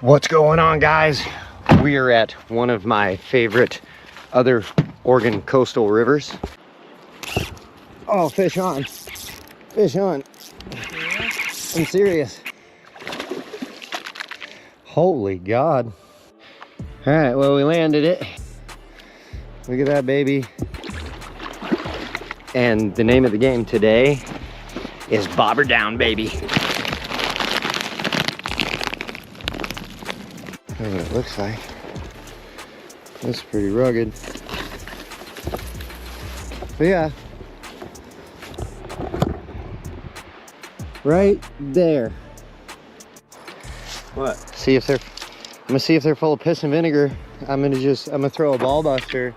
What's going on, guys? We are at one of my favorite other Oregon coastal rivers. Oh, fish on. Fish on. I'm serious. Holy God. All right, well, we landed it. Look at that baby. And the name of the game today is Bobber Down, baby. That's what it looks like. That's pretty rugged. But yeah. Right there. What? See if they're, I'm gonna see if they're full of piss and vinegar. I'm gonna throw a ball buster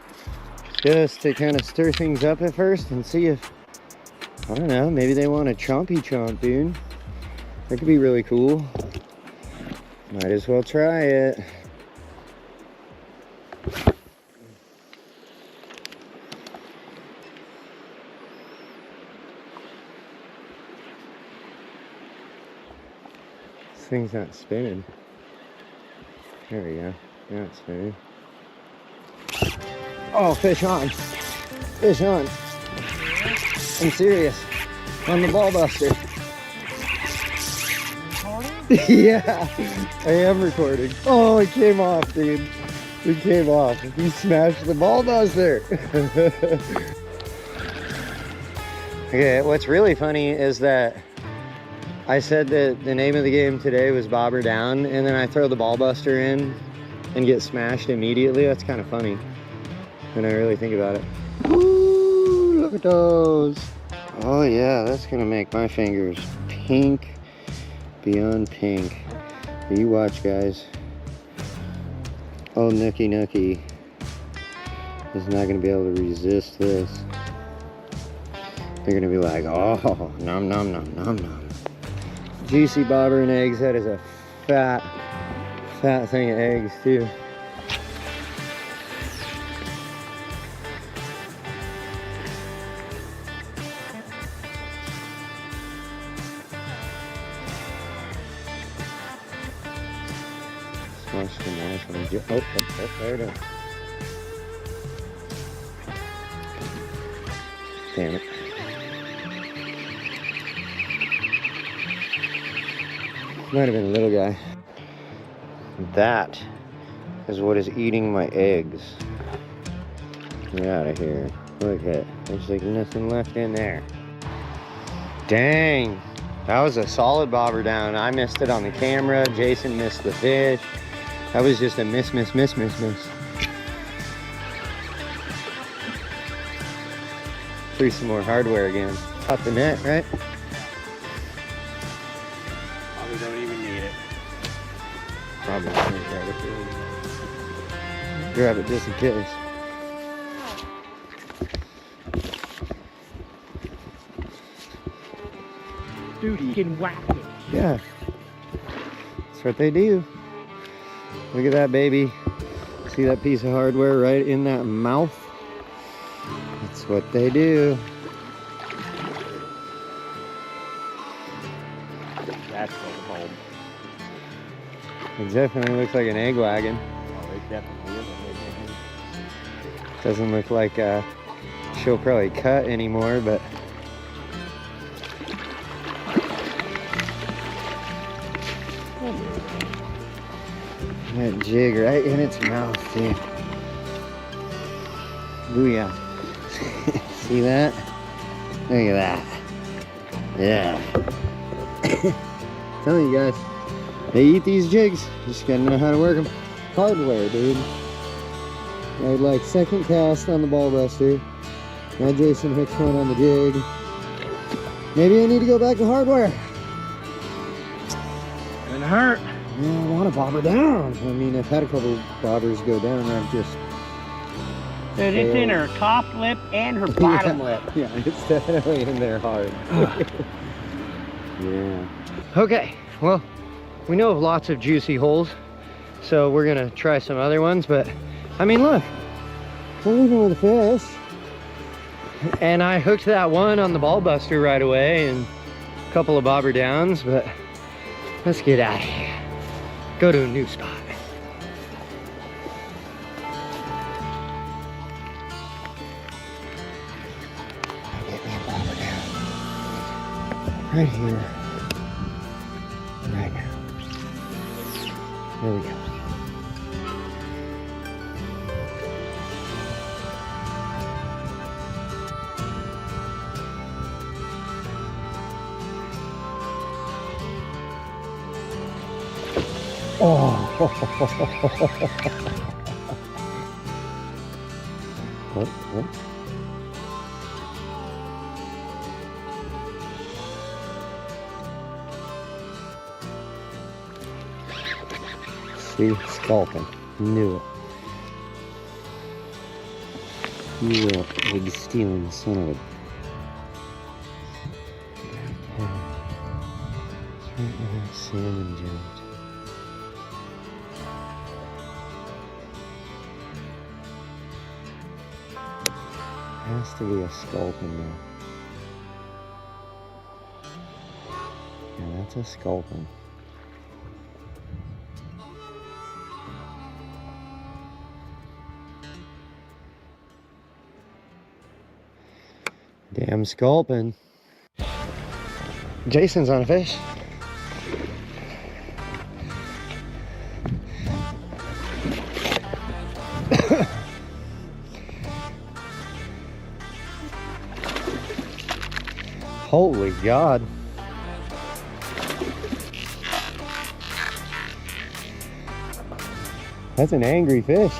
just to kind of stir things up at first and see if, I don't know, maybe they want a chompy chomp, dude. That could be really cool. Might as well try it. This thing's not spinning. There we go. Now it's spinning. Oh, fish on. Fish on. I'm serious. On the ball buster. Yeah, I am recording. Oh, it came off, dude. It came off. He smashed the ball buster. Okay, what's really funny is that I said that the name of the game today was Bobber Down, and then I throw the ball buster in and get smashed immediately. That's kind of funny when I really think about it. Ooh, look at those. Oh yeah, that's gonna make my fingers pink. Beyond pink. You watch, guys. Oh, Nookie is not going to be able to resist this. They're going to be like, oh, nom nom nom nom nom. Juicy bobber and eggs. That is a fat thing of eggs, too. Oh, there it is. Damn it. Might have been a little guy. That is what is eating my eggs. Get out of here. Look at it. There's like nothing left in there. Dang. That was a solid bobber down. I missed it on the camera. Jason missed the fish. That was just a miss. Threw some more hardware again. Caught the net, right? Probably don't even need it. Probably gonna grab it just in case. Dude, you can whack it. Yeah. That's what they do. Look at that, baby. See that piece of hardware right in that mouth? That's what they do. That's going home. It definitely looks like an egg wagon. Oh, it definitely is an egg wagon. Doesn't look like she'll probably cut anymore, but that jig right in its mouth, dude. Booyah. See that? Look at that. Yeah. Telling you guys, they eat these jigs. Just gotta know how to work them. Hardware, dude. I had like second cast on the ball buster. Now Jason hooks one on the jig. Maybe I need to go back to hardware. Gonna hurt. Yeah, I want to bobber down. I mean, I've had a couple bobbers go down and I've just... Dude, it's in her top lip and her bottom lip. Yeah, it's definitely in there hard. Yeah. Okay, well, we know of lots of juicy holes, so we're gonna try some other ones, but I mean, look, we're leaving with a fish. And I hooked that one on the ball buster right away and a couple of bobber downs, but let's get out of here. go to a new spot. Get me a bobber down. Right here. Right now. There we go. Oh. What? See, sculpin. Knew it. You little egg stealing son of a. Salmon jumped. Has to be a sculpin though. Yeah, that's a sculpin. Damn sculpin. Jason's on a fish. Holy God. That's an angry fish.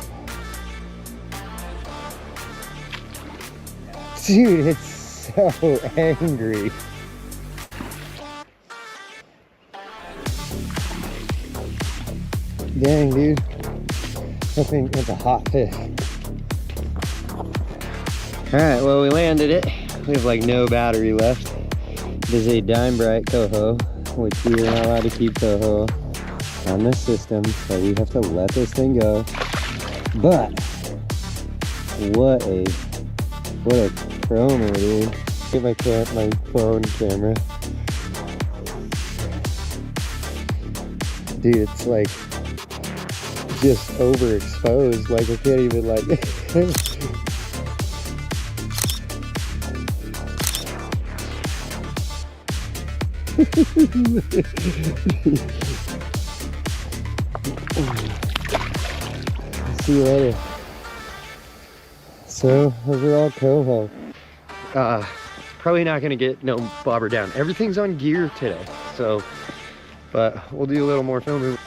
Dude, it's so angry. Dang, dude. I think that's a hot fish. Alright, well, we landed it. We have like no battery left. It is a dime bright coho, which we are not allowed to keep coho on this system, so we have to let this thing go. But what a chromer, dude. Get my phone camera. Dude, it's like just overexposed. Like I can't even like. See you later. So overall coho. Probably not gonna get no bobber down. Everything's on gear today, so but we'll do a little more filming.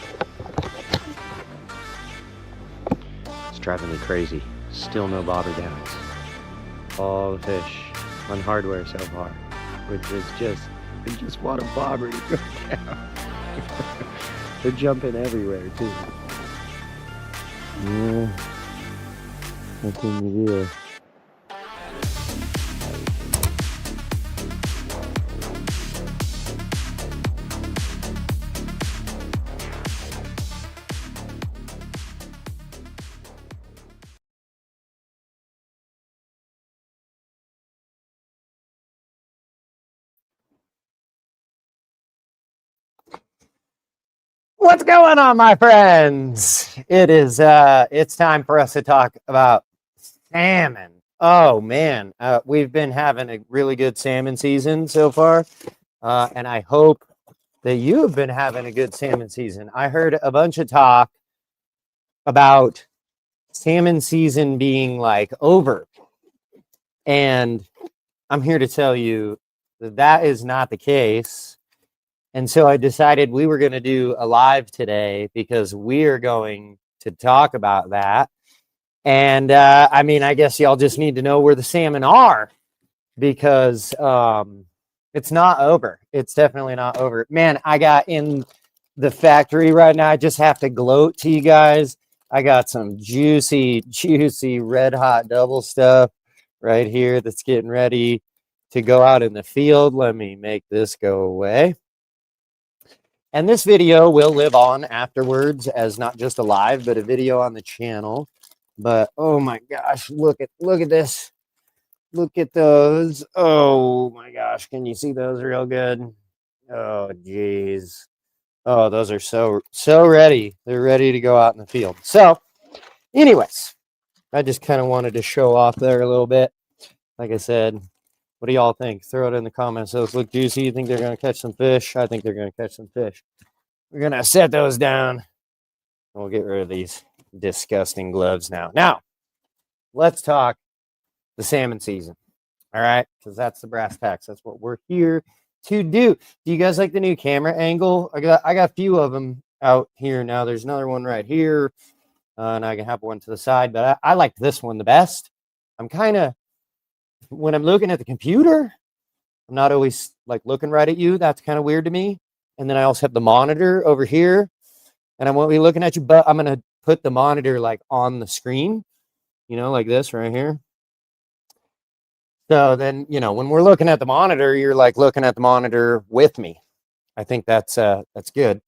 It's driving me crazy. Still no bobber downs. All the fish on hardware so far, which is just I just want a bobber to go down. They're jumping everywhere too. Yeah, nothing to do. What's going on, my friends? It's time for us to talk about salmon. Oh man, we've been having a really good salmon season so far, and I hope that you have been having a good salmon season. I heard a bunch of talk about salmon season being like over, and I'm here to tell you that that is not the case. And so I decided we were going to do a live today because we are going to talk about that. And I mean, I guess y'all just need to know where the salmon are because it's not over. It's definitely not over. Man, I got in the factory right now. I just have to gloat to you guys. I got some juicy, juicy red hot double stuff right here that's getting ready to go out in the field. Let me make this go away. And this video will live on afterwards as not just a live, but a video on the channel. But oh my gosh, look at this. Look at those. Oh my gosh, can you see those real good? Oh geez. Oh, those are so ready. They're ready to go out in the field. So, anyways, I just kind of wanted to show off there a little bit. Like I said, what do y'all think? Throw it in the comments. Those look juicy. You think they're going to catch some fish? I think they're going to catch some fish. We're going to set those down. And we'll get rid of these disgusting gloves now. Now, let's talk the salmon season. All right? Because that's the brass tacks. That's what we're here to do. Do you guys like the new camera angle? I got a few of them out here now. There's another one right here. And I can have one to the side. But I like this one the best. I'm kind of, when I'm looking at the computer, I'm not always like looking right at you. That's kind of weird to me. And then I also have the monitor over here. And I won't be looking at you, but I'm going to put the monitor like on the screen, you know, like this right here. So then, you know, when we're looking at the monitor, you're like looking at the monitor with me. I think that's good.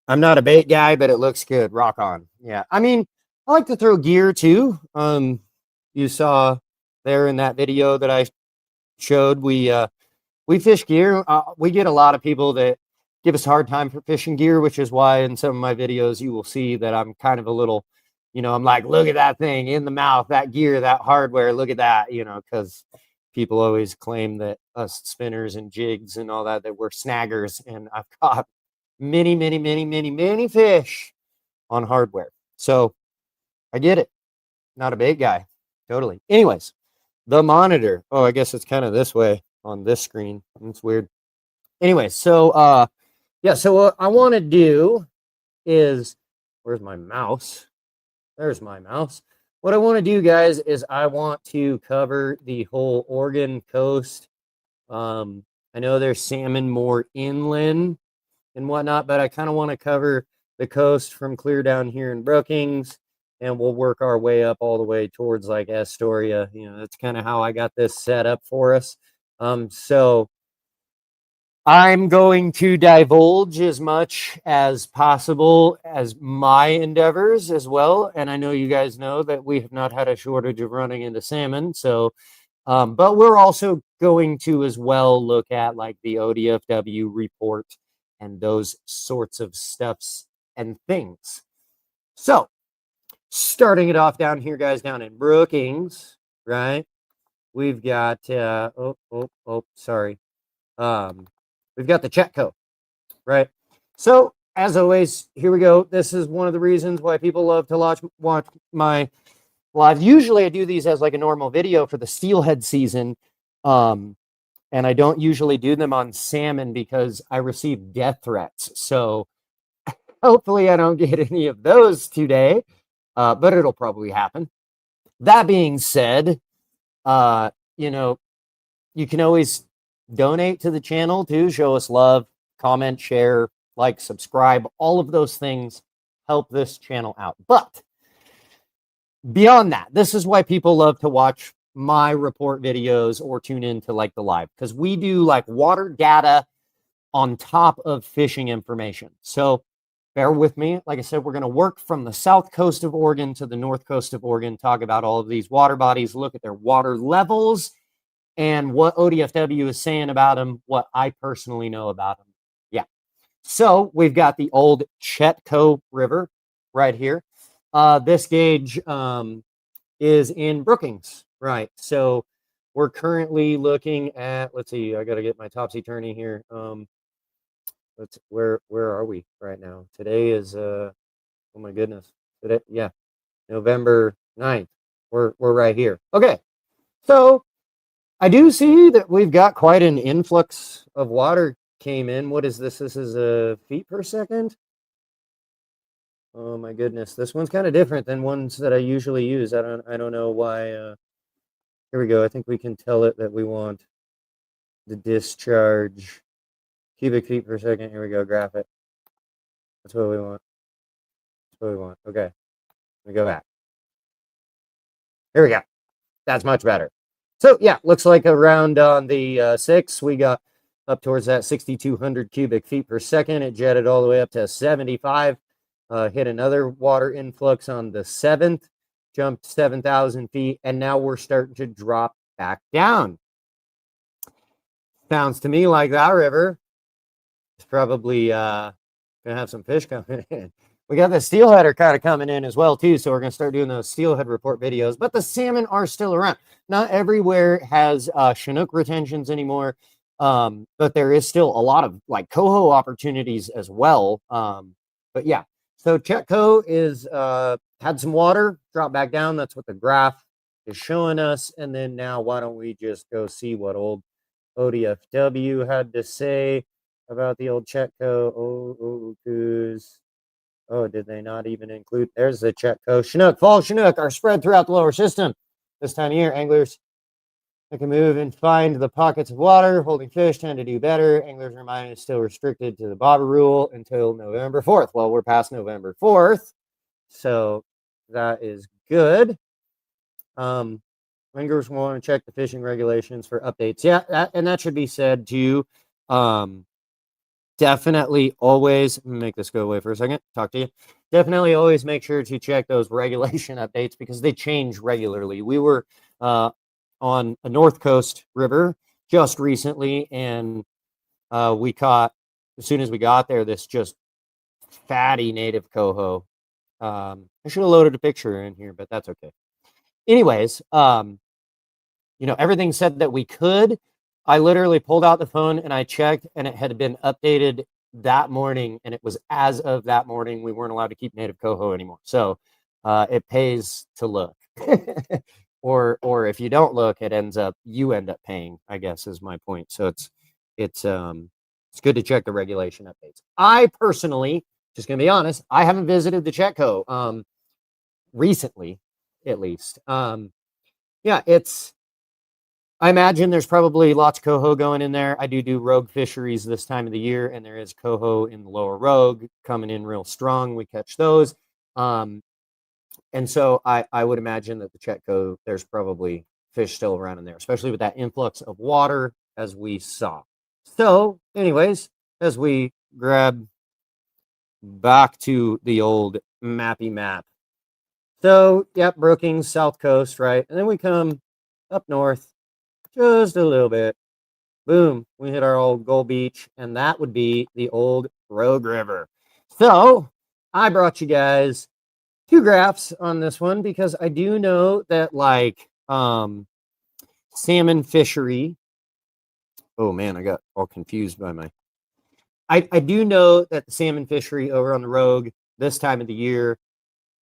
I'm not a bait guy, but it looks good. Rock on. Yeah. I mean, I like to throw gear too. You saw there in that video that I showed, we fish gear. We get a lot of people that give us a hard time for fishing gear, which is why in some of my videos you will see that I'm kind of a little, you know, I'm like, look at that thing in the mouth, that gear, that hardware, look at that, you know, because people always claim that us spinners and jigs and all that we're snaggers. And I've caught many fish on hardware. So I get it. Not a bait guy. Totally. Anyways, the monitor. Oh, I guess it's kind of this way on this screen. It's weird. Anyway, so yeah, so what I want to do is, where's my mouse? There's my mouse. What I want to do, guys, is I want to cover the whole Oregon coast. I know there's salmon more inland and whatnot, but I kind of want to cover the coast from clear down here in Brookings, and we'll work our way up all the way towards like Astoria. You know, that's kind of how I got this set up for us. So I'm going to divulge as much as possible as my endeavors as well. And I know you guys know that we have not had a shortage of running into salmon. So, but we're also going to as well look at like the ODFW report and those sorts of stuffs and things. So, starting it off down here, guys, down in Brookings, right? We've got, sorry. We've got the Chetco, right? So, as always, here we go. This is one of the reasons why people love to watch my live. Usually I do these as like a normal video for the steelhead season. And I don't usually do them on salmon because I receive death threats. So hopefully I don't get any of those today, but it'll probably happen. That being said, you know, you can always donate to the channel too, show us love, comment, share, like, subscribe. All of those things help this channel out. But beyond that, this is why people love to watch my report videos or tune into like the live, because we do like water data on top of fishing information. So bear with me. Like I said, we're going to work from the south coast of Oregon to the north coast of Oregon, talk about all of these water bodies, look at their water levels, and what ODFW is saying about them, what I personally know about them. Yeah. So we've got the old Chetco River right here. This gauge is in Brookings, right? So we're currently looking at, let's see, I got to get my topsy-turvy here. Where are we right now? Today is, oh my goodness. Today, yeah, November 9th. We're right here. Okay. So I do see that we've got quite an influx of water came in. What is this? This is a feet per second. Oh my goodness. This one's kind of different than ones that I usually use. I don't know why. Here we go. I think we can tell it that we want the discharge cubic feet per second. Here we go. Graph it. That's what we want. That's what we want. Okay. Let me go back. Here we go. That's much better. So yeah, looks like around on the 6, we got up towards that 6,200 cubic feet per second. It jetted all the way up to 75. Hit another water influx on the 7th, jumped 7,000 feet, and now we're starting to drop back down. Sounds to me like that river is probably Gonna have some fish coming in. We got the steelheader kind of coming in as well too, so we're gonna start doing those steelhead report videos. But the salmon are still around. Not everywhere has Chinook retentions anymore, but there is still a lot of like coho opportunities as well. But yeah, so Chetco is had some water, dropped back down. That's what the graph is showing us. And then now, why don't we just go see what old ODFW had to say about the old Chetco? Oh, did they not even include? There's the Chetco Chinook. Fall Chinook are spread throughout the lower system. This time of year, anglers that can move and find the pockets of water holding fish tend to do better. Anglers are reminded it's still restricted to the bobber rule until November 4th. Well, we're past November 4th, so that is good. Anglers want to check the fishing regulations for updates. Yeah, and that should be said too. Definitely always make this go away for a second. Talk to you. Definitely always make sure to check those regulation updates because they change regularly. We were on a North Coast river just recently, and we caught, as soon as we got there, this just fatty native coho. I should have loaded a picture in here, but that's okay. Anyways, everything said that we could. I literally pulled out the phone and I checked, and it had been updated that morning, and it was as of that morning we weren't allowed to keep native coho anymore. So it pays to look. or if you don't look, you end up paying, I guess is my point. So it's good to check the regulation updates. I personally, just gonna be honest, I haven't visited the Chetco recently, at least. Yeah, I imagine there's probably lots of coho going in there. I do rogue fisheries this time of the year, and there is coho in the lower rogue coming in real strong. We catch those. And so I would imagine that the Chetco, there's probably fish still around in there, especially with that influx of water as we saw. So anyways, as we grab back to the old mappy map. So, yep, Brookings, South Coast, right? And then we come up north just a little bit. Boom, we hit our old Gold Beach, and that would be the old Rogue River. So, I brought you guys two graphs on this one because I do know that, like, salmon fishery. Oh man, I got all confused by my. I do know that the salmon fishery over on the Rogue this time of the year,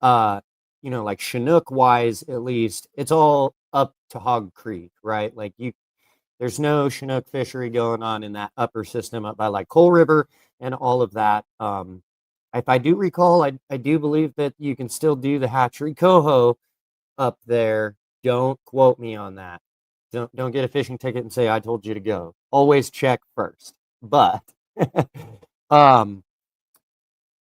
like Chinook wise, at least, it's all up to Hog Creek, right? Like there's no Chinook fishery going on in that upper system up by like Coal River and all of that. If I do recall, I do believe that you can still do the hatchery coho up there. Don't quote me on that. Don't get a fishing ticket and say I told you to go. Always check first. But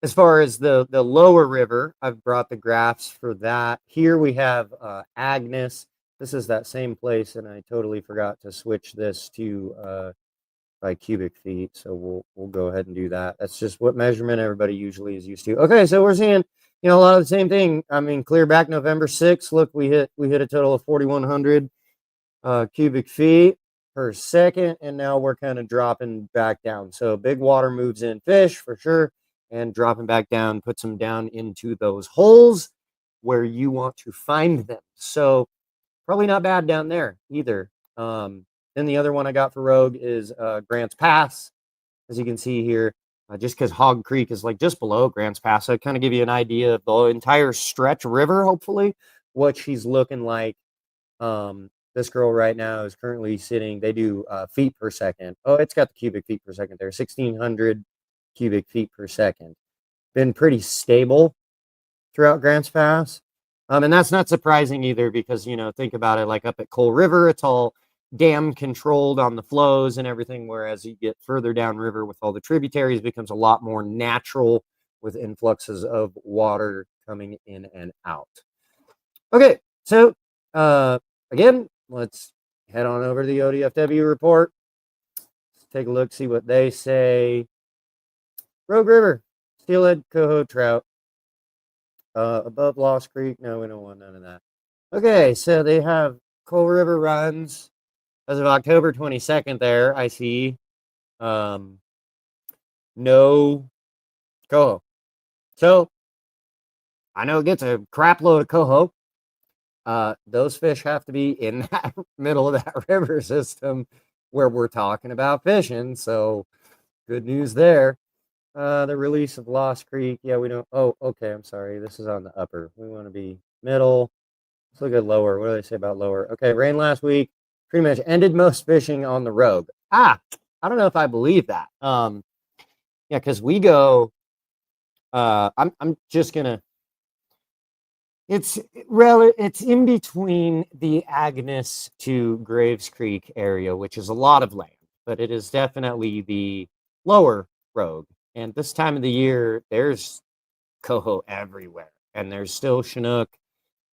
as far as the lower river, I've brought the graphs for that. Here we have Agnes. This is that same place, and I totally forgot to switch this to by cubic feet. So we'll go ahead and do that. That's just what measurement everybody usually is used to. Okay, so we're seeing a lot of the same thing. I mean, clear back November 6th. Look, we hit a total of 4,100 cubic feet per second, and now we're kind of dropping back down. So big water moves in fish for sure, and dropping back down puts them down into those holes where you want to find them. So probably not bad down there either. Then the other one I got for Rogue is Grants Pass, as you can see here, just because Hog Creek is like just below Grants Pass. So I kind of give you an idea of the entire stretch river, hopefully, what she's looking like. This girl right now is currently sitting, they do feet per second. Oh, it's got the cubic feet per second there, 1,600 cubic feet per second. Been pretty stable throughout Grants Pass. And that's not surprising either because, think about it, like up at Coal River, it's all dam controlled on the flows and everything, whereas you get further downriver with all the tributaries, it becomes a lot more natural with influxes of water coming in and out. Okay, so again, let's head on over to the ODFW report. Let's take a look, see what they say. Rogue River, steelhead, coho, trout. Above Lost Creek, no, we don't want none of that. Okay, so they have Coal River runs as of October 22nd there, I see. No coho. So I know it gets a crap load of coho. Those fish have to be in that middle of that river system where we're talking about fishing. So good news there. The release of Lost Creek. Yeah, we don't. Oh, okay. I'm sorry. This is on the upper. We want to be middle. Let's look at lower. What do they say about lower? Okay, rain last week pretty much ended most fishing on the Rogue. I don't know if I believe that. Yeah, because we go. I'm just gonna. It's it's in between the Agnes to Graves Creek area, which is a lot of land, but it is definitely the lower Rogue. And this time of the year, there's coho everywhere, and there's still Chinook.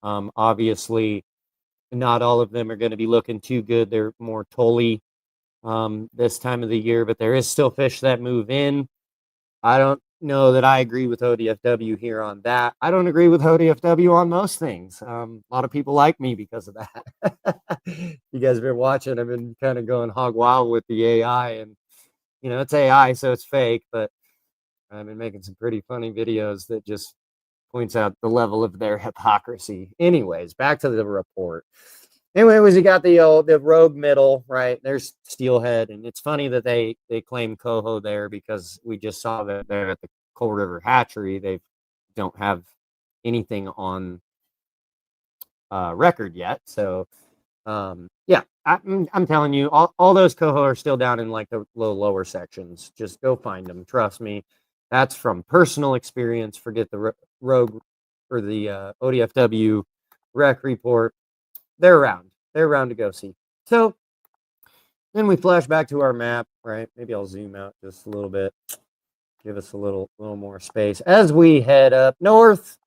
Obviously, not all of them are going to be looking too good. They're more tully this time of the year, but there is still fish that move in. I don't know that I agree with ODFW here on that. I don't agree with ODFW on most things. A lot of people like me because of that. You guys have been watching. I've been kind of going hog wild with the AI, and it's AI, so it's fake, but I've been making some pretty funny videos that just points out the level of their hypocrisy. Anyways, back to the report. Anyways, you got the Rogue middle, right? There's Steelhead, and it's funny that they claim coho there because we just saw that they're at the Coal River Hatchery. They don't have anything on record yet. So, yeah, I'm telling you, all those coho are still down in like the lower sections. Just go find them. Trust me. That's from personal experience. Forget the Rogue or the ODFW rec report. They're around. They're around to go see. So then we flash back to our map, right? Maybe I'll zoom out just a little bit. Give us a little more space. As we head up north,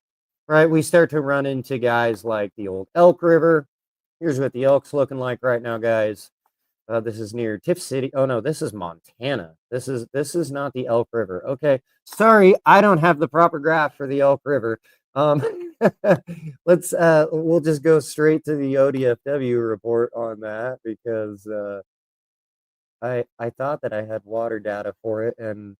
right, we start to run into guys like the old Elk River. Here's what the Elk's looking like right now, guys. This is near Tiff City. Oh no, this is Montana. This is not the Elk River. Okay, sorry, I don't have the proper graph for the Elk River. We'll just go straight to the ODFW report on that because I thought that I had water data for it, and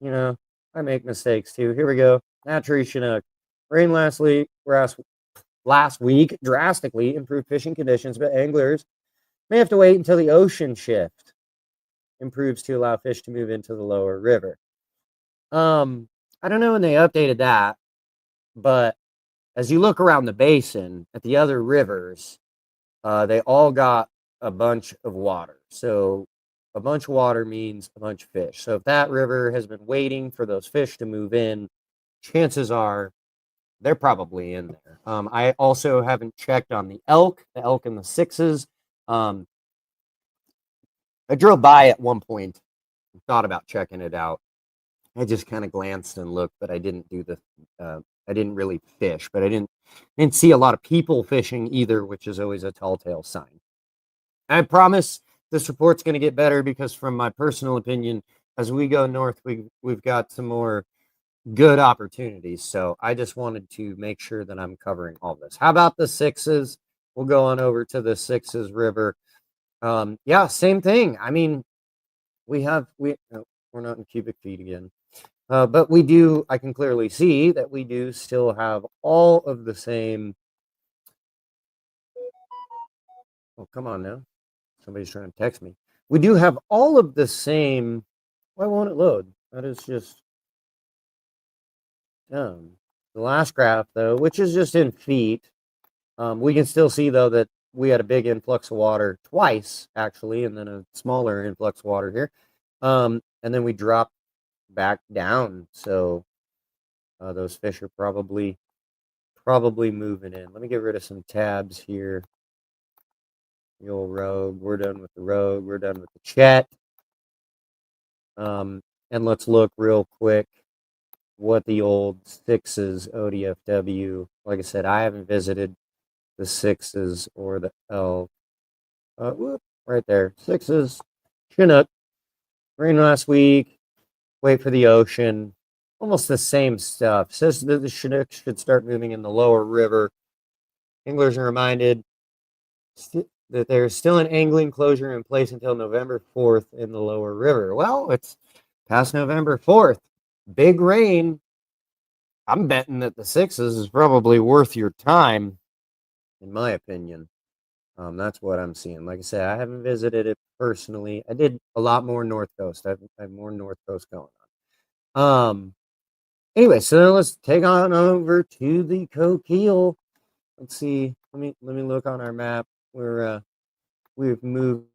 I make mistakes too. Here we go. Naturally Chinook. Rain last week drastically improved fishing conditions, but anglers may have to wait until the ocean shift improves to allow fish to move into the lower river. I don't know when they updated that, but as you look around the basin at the other rivers, they all got a bunch of water. So a bunch of water means a bunch of fish. So if that river has been waiting for those fish to move in, chances are they're probably in there. I also haven't checked on the elk and the sixes. I drove by at one point and thought about checking it out. I just kind of glanced and looked, but I didn't do I didn't really fish, but I didn't see a lot of people fishing either, which is always a telltale sign. I promise this report's going to get better because from my personal opinion, as we go north, we've got some more good opportunities. So I just wanted to make sure that I'm covering all this. How about the sixes? We'll go on over to the Sixes River. Yeah, same thing. I mean, we're not in cubic feet again. But I can clearly see that we do still have all of the same. Oh, come on now. Somebody's trying to text me. We do have all of the same. Why won't it load? That is just the last graph, though, which is just in feet. We can still see, though, that we had a big influx of water twice, actually, and then a smaller influx of water here. And then we dropped back down. So those fish are probably moving in. Let me get rid of some tabs here. The old Rogue. We're done with the Rogue. We're done with the Chet. And let's look real quick what the old sixes ODFW. Like I said, I haven't visited the sixes or the Elk. Right there. Sixes. Chinook. Rain last week. Wait for the ocean. Almost the same stuff. Says that the Chinook should start moving in the lower river. Anglers are reminded that there's still an angling closure in place until November 4th in the lower river. Well, it's past November 4th. big rain. I'm betting that the sixes is probably worth your time, in my opinion. That's what I'm seeing. Like I said, I haven't visited it personally. I did a lot more North Coast. I have more North Coast going on. Anyway, so then let's take on over to the Coquille. Let's see. Let me look on our map. We've moved.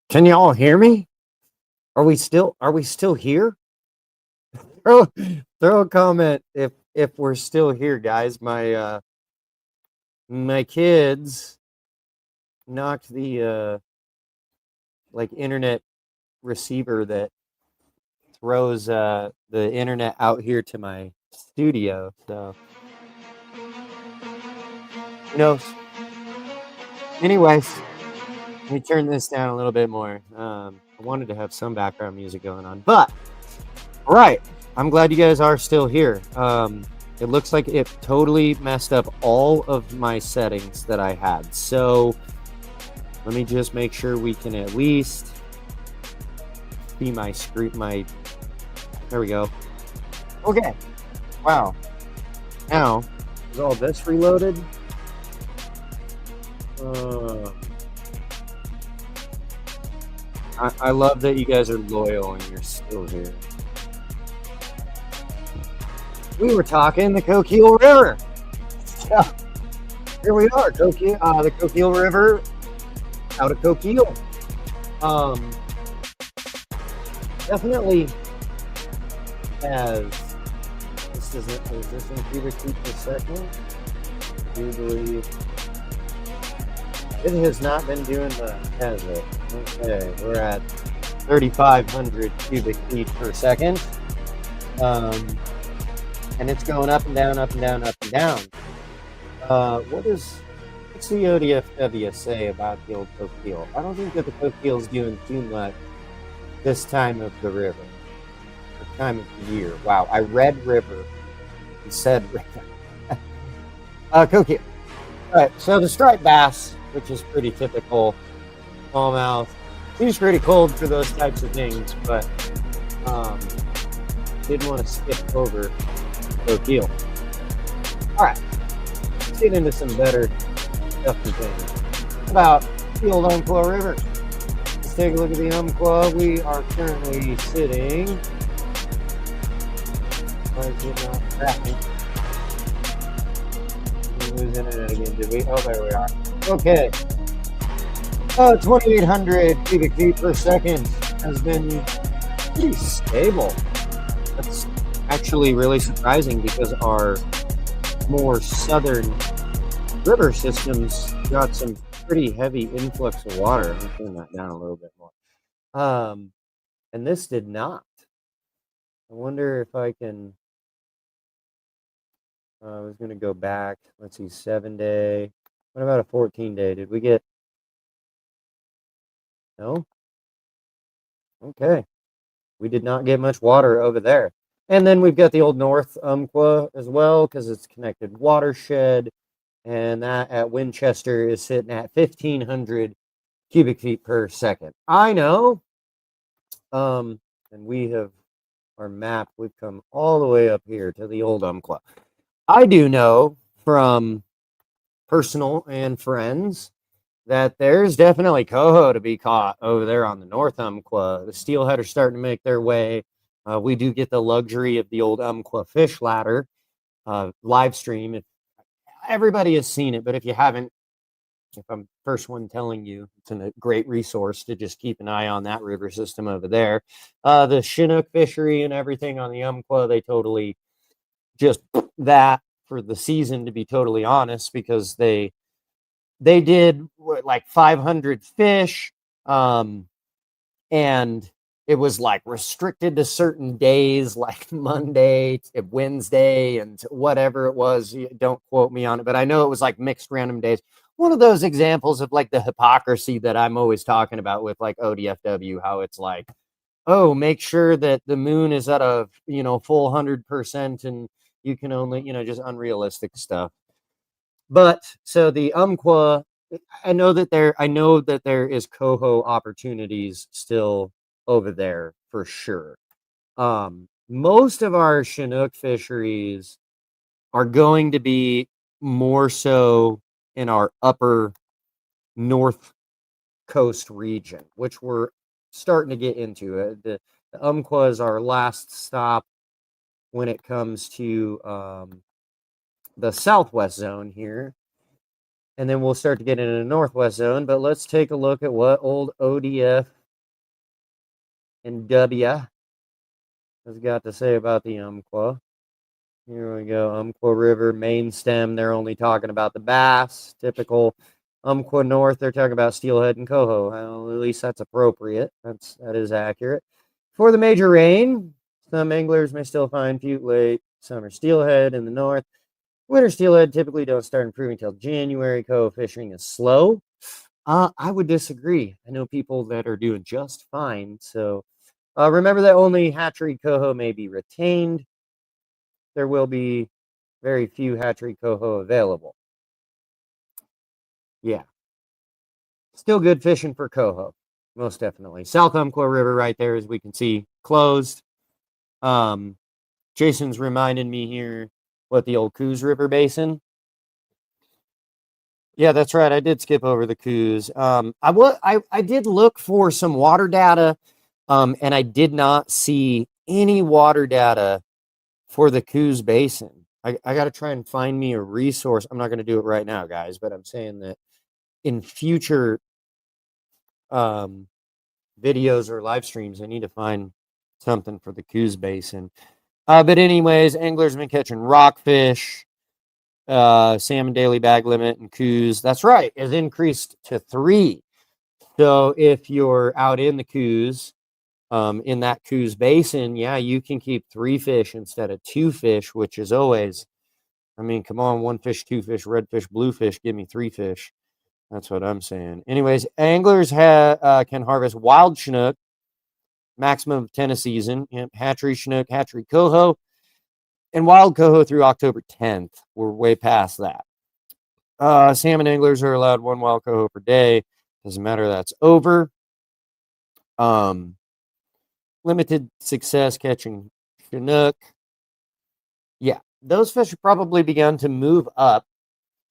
Can you all hear me? Are we still here? Throw, throw a comment if we're still here, guys. My kids knocked the like internet receiver that throws the internet out here to my studio. So who knows? Anyways, Let me turn this down a little bit more. I wanted to have some background music going on, but all right. I'm glad you guys are still here. It looks like it totally messed up all of my settings that I had. So let me just make sure we can at least see my screen. There we go. Okay. Wow. Now, is all this reloaded? I love that you guys are loyal and you're still here. We were talking the Coquille River. Yeah. Here we are, the Coquille River out of Coquille. Definitely has, is this in cubic feet per second? I do believe it has not been doing that, has it? Okay, we're at 3,500 cubic feet per second. And it's going up and down, up and down, up and down. What's the ODFW say about the old Coquille? I don't think that the Coquille's doing too much this time of the river, or time of the year. Wow, I read river and said river. Coquille. All right, so the striped bass, which is pretty typical smallmouth, seems pretty cold for those types of things, but didn't want to skip over Coquille. All right, let's get into some better stuff and things. How about the old Umpqua River? Let's take a look at the Umpqua. We are currently sitting. Why is it not cracking? We're losing it again, did we? Oh, there we are. Okay. 2,800 cubic feet per second has been pretty stable. That's actually really surprising because our more southern river systems got some pretty heavy influx of water. Let me turn that down a little bit more. And this did not. I wonder if I can. I was going to go back. Let's see, 7-day. What about a 14-day? Did we get? No? Okay. We did not get much water over there. And then we've got the old North Umpqua as well, because it's connected watershed. And that at Winchester is sitting at 1,500 cubic feet per second. I know. And we have our map. We've come all the way up here to the old Umpqua. I do know from personal and friends that there's definitely coho to be caught over there on the North Umpqua. The steelhead are starting to make their way. We do get the luxury of the old Umpqua fish ladder live stream. If everybody has seen it, but if you haven't, if I'm first one telling you, it's a great resource to just keep an eye on that river system over there. The Chinook fishery and everything on the Umpqua, they totally just that for the season, to be totally honest, because they did like 500 fish, and it was like restricted to certain days, like Monday, Wednesday, and whatever it was. Don't quote me on it, but I know it was like mixed random days. One of those examples of like the hypocrisy that I'm always talking about with like ODFW, how it's like, oh, make sure that the moon is at a full 100%, and you can only just unrealistic stuff. But so the Umpqua, I know that there is coho opportunities still over there for sure. Most of our Chinook fisheries are going to be more so in our upper north coast region, which we're starting to get into. The Umpqua is our last stop when it comes to the southwest zone here. And then we'll start to get into the northwest zone. But let's take a look at what old ODF and W has got to say about the Umpqua. Here we go. Umpqua River, main stem. They're only talking about the bass. Typical Umpqua North, they're talking about steelhead and coho. Well, at least that's appropriate. That is accurate. For the major rain, some anglers may still find fute late summer steelhead in the north. Winter steelhead typically don't start improving until January. Coho fishing is slow. I would disagree. I know people that are doing just fine. So remember that only hatchery coho may be retained. There will be very few hatchery coho available. Yeah. Still good fishing for coho. Most definitely. South Umpqua River right there, as we can see, closed. Jason's reminding me here what the old Coos River Basin. Yeah, that's right. I did skip over the Coos. I did look for some water data, and I did not see any water data for the Coos Basin. I got to try and find me a resource. I'm not going to do it right now, guys, but I'm saying that in future videos or live streams, I need to find something for the Coos Basin. But anyways, anglers have been catching rockfish. Salmon daily bag limit and Coos, that's right, is increased to 3. So if you're out in the Coos, in that Coos Basin, yeah, you can keep 3 fish instead of 2 fish, which is always, I mean, come on, 1 fish, 2 fish, red fish, blue fish, give me 3 fish. That's what I'm saying. Anyways, anglers can harvest wild Chinook, maximum of 10 a season, hatchery Chinook, hatchery coho, and wild coho through October 10th. We're way past that. Salmon anglers are allowed 1 wild coho per day. Doesn't matter, that's over. Limited success catching Chinook. Yeah, those fish have probably begun to move up,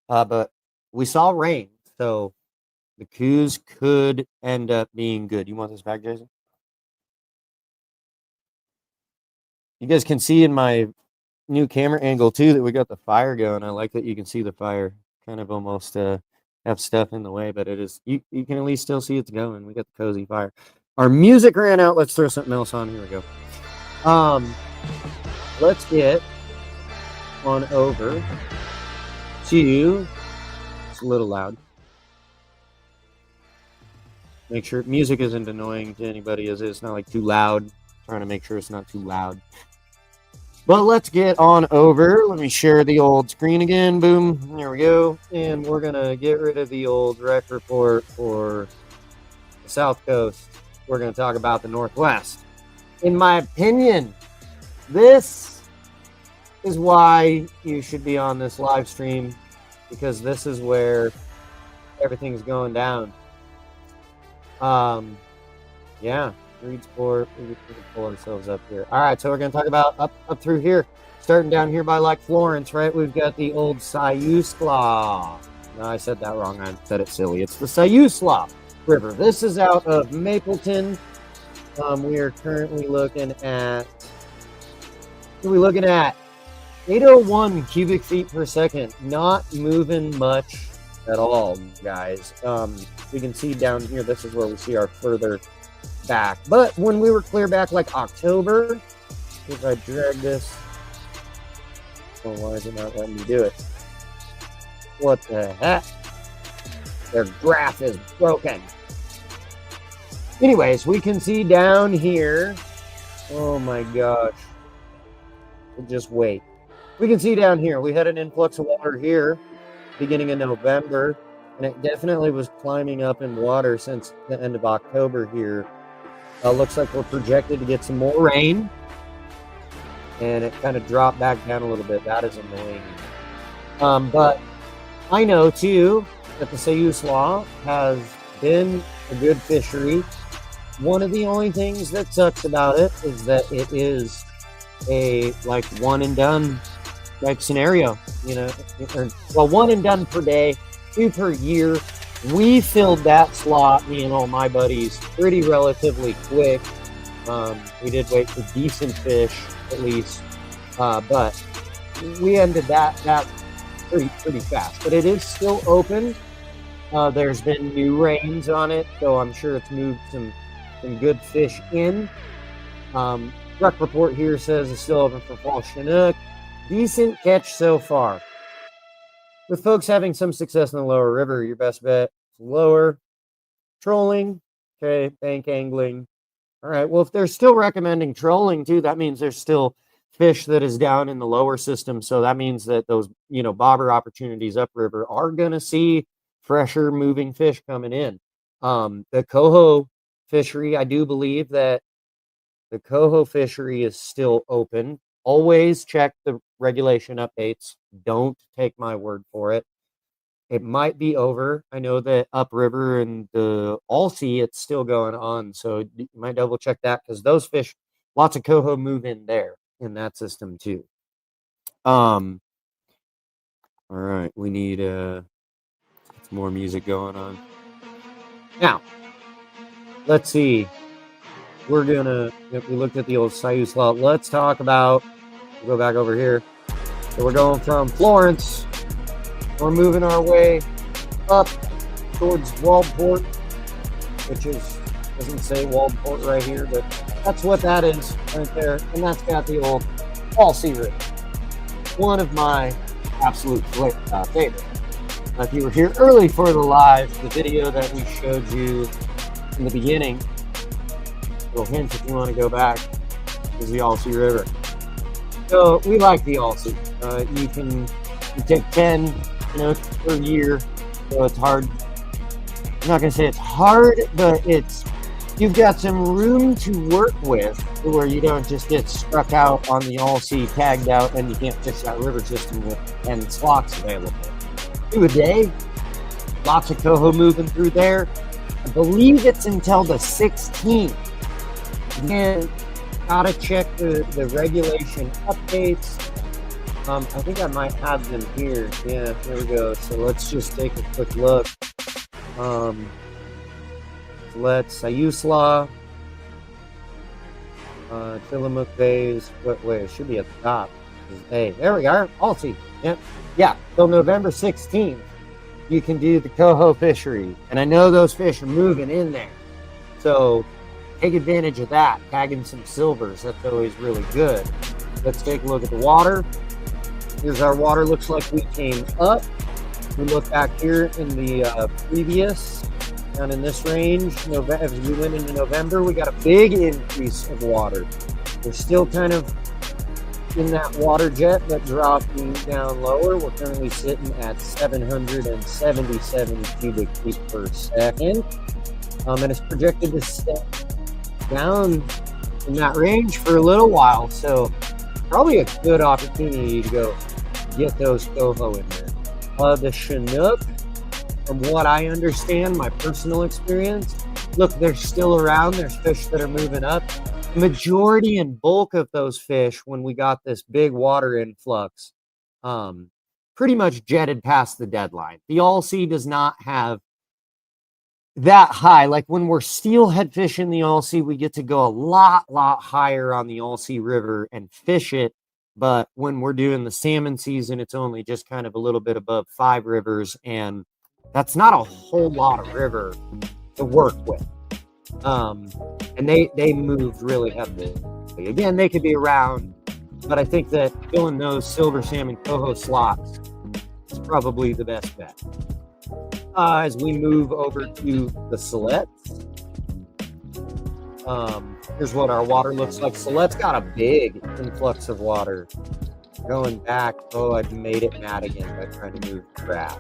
but we saw rain, so the Coos could end up being good. You want this back, Jason? You guys can see in my new camera angle too that we got the fire going. I like that you can see the fire kind of almost have stuff in the way, but it is you can at least still see it's going. We got the cozy fire. Our music ran out. Let's throw something else on. Here we go. Let's get on over to, it's a little loud. Make sure music isn't annoying to anybody, is it? It's not like too loud. Trying to make sure it's not too loud. But let's get on over. Let me share the old screen again. Boom. There we go. And we're going to get rid of the old rec report for the South Coast. We're going to talk about the Northwest. In my opinion, this is why you should be on this live stream, because this is where everything's going down. Yeah. Reedsport, we can pull ourselves up here. All right, so we're going to talk about up through here, starting down here by Lake Florence, right? We've got the old Siuslaw. No, I said that wrong. I said it silly. It's the Siuslaw River. This is out of Mapleton. We are currently looking at, what are we looking at? 801 cubic feet per second. Not moving much at all, guys. We can see down here, this is where we see our further back. But when we were clear back like October, if I drag this, oh, why is it not letting me do it? What the heck? Their graph is broken. Anyways, we can see down here, oh my gosh, just wait. We can see down here, we had an influx of water here beginning in November, and it definitely was climbing up in water since the end of October here. Looks like we're projected to get some more rain, and it kind of dropped back down a little bit. That is annoying. But I know too that the Siuslaw has been a good fishery. One of the only things that sucks about it is that it is a like one and done like scenario, you know, well, one and done per day, 2 per year. We filled that slot, me and all my buddies, pretty relatively quick. We did wait for decent fish, at least, but we ended that pretty fast. But it is still open. There's been new rains on it, so I'm sure it's moved some good fish in. Rec report here says it's still open for fall Chinook. Decent catch so far. With folks having some success in the lower river, your best bet is lower. Trolling, okay, bank angling. All right, well, if they're still recommending trolling too, that means there's still fish that is down in the lower system. So that means that those, you know, bobber opportunities upriver are going to see fresher moving fish coming in. The coho fishery, I do believe that the coho fishery is still open. Always check the regulation updates. Don't take my word for it. It might be over. I know that upriver and the Alsea, it's still going on. So you might double check that because those fish, lots of coho move in there in that system too. All right, we need some more music going on. Now, let's see. We're gonna, if we looked at the old Sayusla, let's talk about, we'll go back over here. So we're going from Florence. We're moving our way up towards Waldport, which is, doesn't say Waldport right here, but that's what that is right there. And that's got the old Alsea River. One of my absolute favorites. If you were here early for the live, the video that we showed you in the beginning, little hint if you want to go back, is the Alsea River. So we like the Alsea. You take 10, per year. So it's hard. I'm not gonna say it's hard, but you've got some room to work with where you don't just get struck out on the Alsea, tagged out, and you can't fish that river system with 10 slots available. 2 a day. Lots of coho moving through there. I believe it's until the 16th. Again, gotta check the regulation updates. I think I might have them here. Yeah, there we go. So let's just take a quick look. Let's Sayusla, Tillamook Bays. Wait, it should be at the top. Hey, there we are. Alsea. Yep. Yeah. Till November 16th, you can do the coho fishery, and I know those fish are moving in there. So take advantage of that. Tagging some silvers. That's always really good. Let's take a look at the water. Here's our water. Looks like we came up. We look back here in the previous, down in this range, as we went into November, we got a big increase of water. We're still kind of in that water jet, but dropping down lower. We're currently sitting at 777 cubic feet per second. And it's projected to stay down in that range for a little while. So probably a good opportunity to go get those coho in there. The Chinook, from what I understand, my personal experience, look, they're still around. There's fish that are moving up. The majority and bulk of those fish, when we got this big water influx, pretty much jetted past the deadline. The Alsea does not have that high. Like when we're steelhead fishing the Alsea, we get to go a lot higher on the Alsea River and fish it. But when we're doing the salmon season, it's only just kind of a little bit above 5 rivers, and that's not a whole lot of river to work with. And they moved really heavily. Again, they could be around, but I think that filling those silver salmon coho slots is probably the best bet. As we move over to the Silettes, here's what our water looks like. Silette's got a big influx of water. Going back, I've made it mad again by trying to move the graph.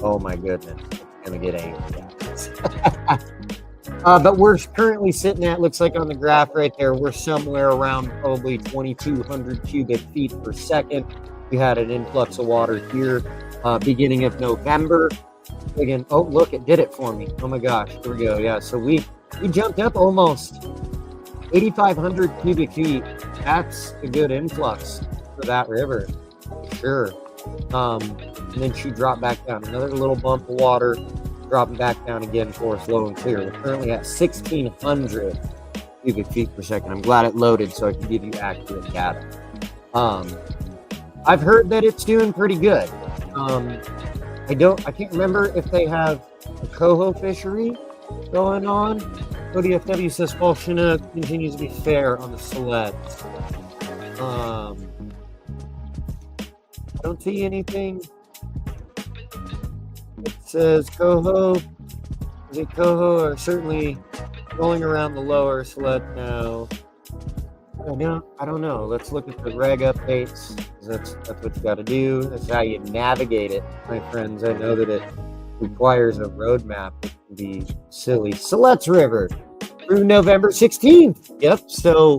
Oh my goodness, it's gonna get angry at this. But we're currently sitting at, looks like on the graph right there, we're somewhere around probably 2,200 cubic feet per second. We had an influx of water here beginning of November. Again, oh look, it did it for me. Oh my gosh, here we go. Yeah, so we jumped up almost 8,500 cubic feet. That's a good influx for that river, for sure. And then she dropped back down. Another little bump of water, dropping back down again for us low and clear. We're currently at 1,600 cubic feet per second. I'm glad it loaded so I can give you accurate data. I've heard that it's doing pretty good. I can't remember if they have a coho fishery going on. ODFW says fall Chinook continues to be fair on the Silettes. I don't see anything. It says coho. Is it coho are certainly rolling around the lower Silette now? I don't know. Let's look at the reg updates. That's what you got to do. That's how you navigate it, my friends. I know that requires a roadmap. It can be silly. Siletz River through November 16th. Yep. So,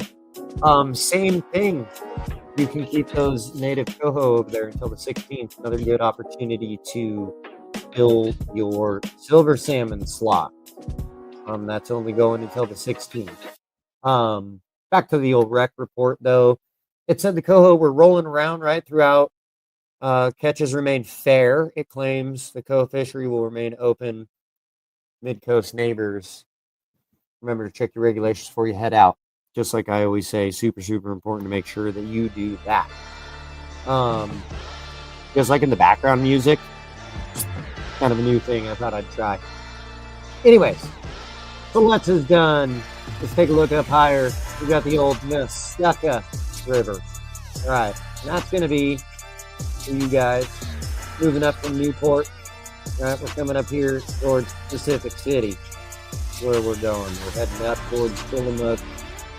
same thing. You can keep those native coho over there until the 16th. Another good opportunity to fill your silver salmon slot. That's only going until the 16th. Back to the old rec report, though. It said the coho were rolling around right throughout. Catches remain fair. It claims the coho fishery will remain open. Mid-coast neighbors, remember to check your regulations before you head out. Just like I always say, super, super important to make sure that you do that. Just like in the background music, kind of a new thing I thought I'd try. Anyways, so Let's is done. Let's take a look up higher. We got the old Nestucca River. All right, and that's going to be for you guys moving up from Newport. All right, we're coming up here towards Pacific City. Where we're going. We're heading up towards Tillamook,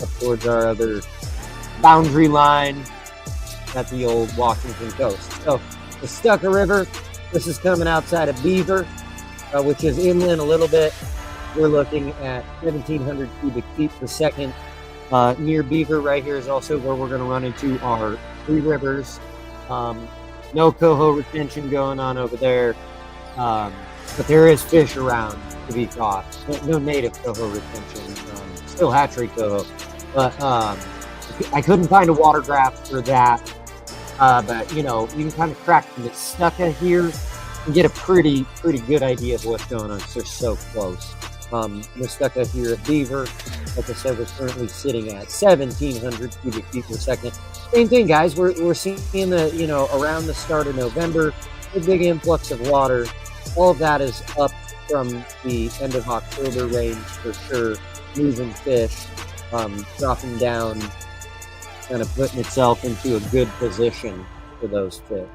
up towards our other boundary line at the old Washington coast. So, the Nestucca River, this is coming outside of Beaver, which is inland a little bit. We're looking at 1,700 cubic feet per second. Near Beaver right here is also where we're going to run into our three rivers. No coho retention going on over there, but there is fish around to be caught. No native coho retention. Still hatchery coho, but I couldn't find a water graph for that. But you know, you can kind of crack the Nestucca here and get a pretty good idea of what's going on. Cause they're so close. Nestucca here at Beaver, like I said, we're currently sitting at 1,700 cubic feet per second. Same thing, guys. We're seeing the around the start of November, a big influx of water. All of that is up from the end of October range for sure. Moving fish, dropping down, kind of putting itself into a good position for those fish.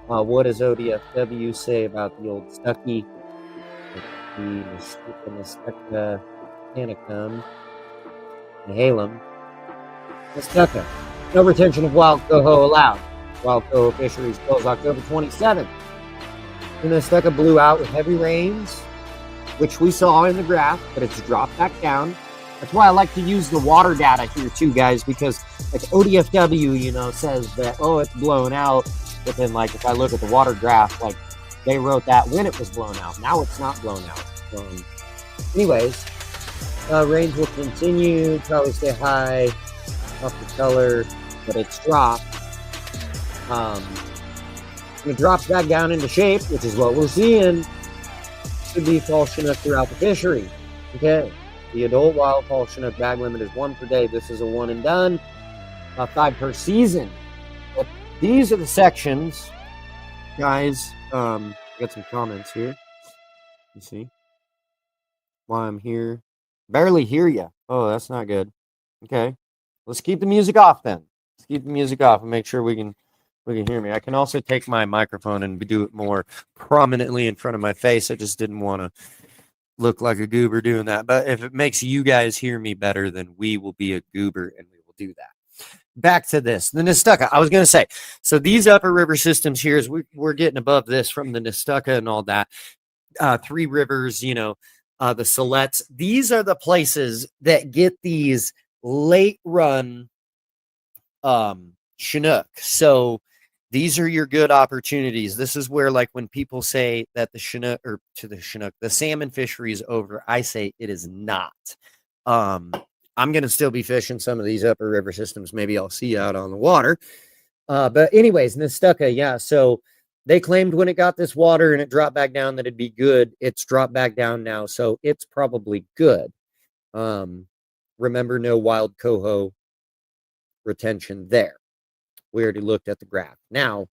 What does ODFW say about the old Stucky? The Nestucca Panicum, Halem. Nestucca. No retention of wild coho allowed. Wild coho fisheries close October 27th. The Nestucca blew out with heavy rains, which we saw in the graph, but it's dropped back down. That's why I like to use the water data here too, guys, because like ODFW, says that, oh, it's blown out. But then like if I look at the water graph, like they wrote that when it was blown out. Now it's not blown out. Anyways, rains will continue, probably stay high off the color, but it's dropped. It drops back down into shape, which is what we're seeing. Should be fall Chinook throughout the fishery. Okay, the adult wild fall Chinook bag limit is 1 per day. This is a one and done, 5 per season. But these are the sections, guys. Got some comments here. You see why I'm here? Barely hear you. Oh, that's not good. Okay, let's keep the music off then. Let's keep the music off and make sure we can hear me. I can also take my microphone and do it more prominently in front of my face. I just didn't want to look like a goober doing that. But if it makes you guys hear me better, then we will be a goober and we will do that. Back to this. The Nestucca. I was going to say, so these upper river systems here, is we're getting above this from the Nestucca and all that. Three Rivers, the Siletz. These are the places that get these late run Chinook. So these are your good opportunities. This is where, like, when people say that the Chinook, the salmon fishery is over, I say it is not. I'm going to still be fishing some of these upper river systems. Maybe I'll see you out on the water. But anyways, Nestucca, yeah. So they claimed when it got this water and it dropped back down that it'd be good. It's dropped back down now, so it's probably good. Remember, no wild coho retention there. We already looked at the graph. Now,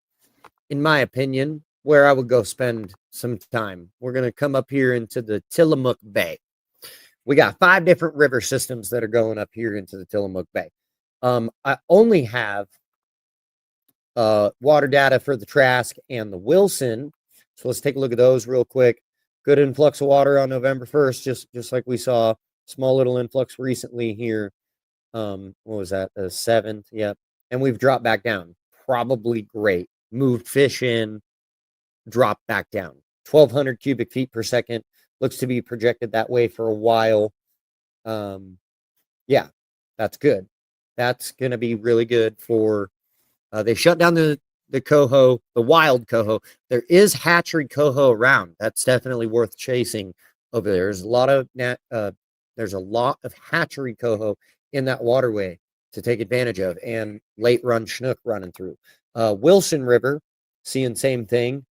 in my opinion, where I would go spend some time, we're going to come up here into the Tillamook Bay. We got 5 different river systems that are going up here into the Tillamook Bay. I only have water data for the Trask and the Wilson. So let's take a look at those real quick. Good influx of water on November 1st, just like we saw. Small little influx recently here. What was that? The 7th. Yep. And we've dropped back down. Probably great. Moved fish in, dropped back down. 1,200 cubic feet per second. Looks to be projected that way for a while. Yeah, that's good. That's going to be really good for. They shut down the coho, the wild coho. There is hatchery coho around. That's definitely worth chasing over there. There's a lot of hatchery coho in that waterway to take advantage of, and late run Chinook running through. Wilson River, seeing same thing,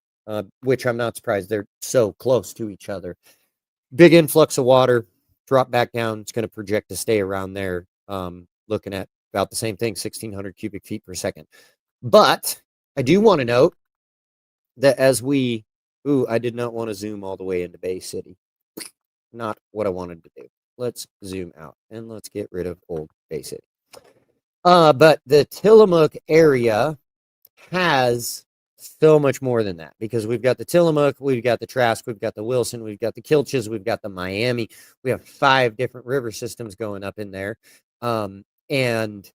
which I'm not surprised. They're so close to each other. Big influx of water, drop back down. It's going to project to stay around there. Looking at about the same thing, 1,600 cubic feet per second. But I do want to note that I did not want to zoom all the way into Bay City. Not what I wanted to do. Let's zoom out and let's get rid of old Bay City. But the Tillamook area has so much more than that, because we've got the Tillamook, we've got the Trask, we've got the Wilson, we've got the Kilches, we've got the Miami. We have 5 different river systems going up in there. And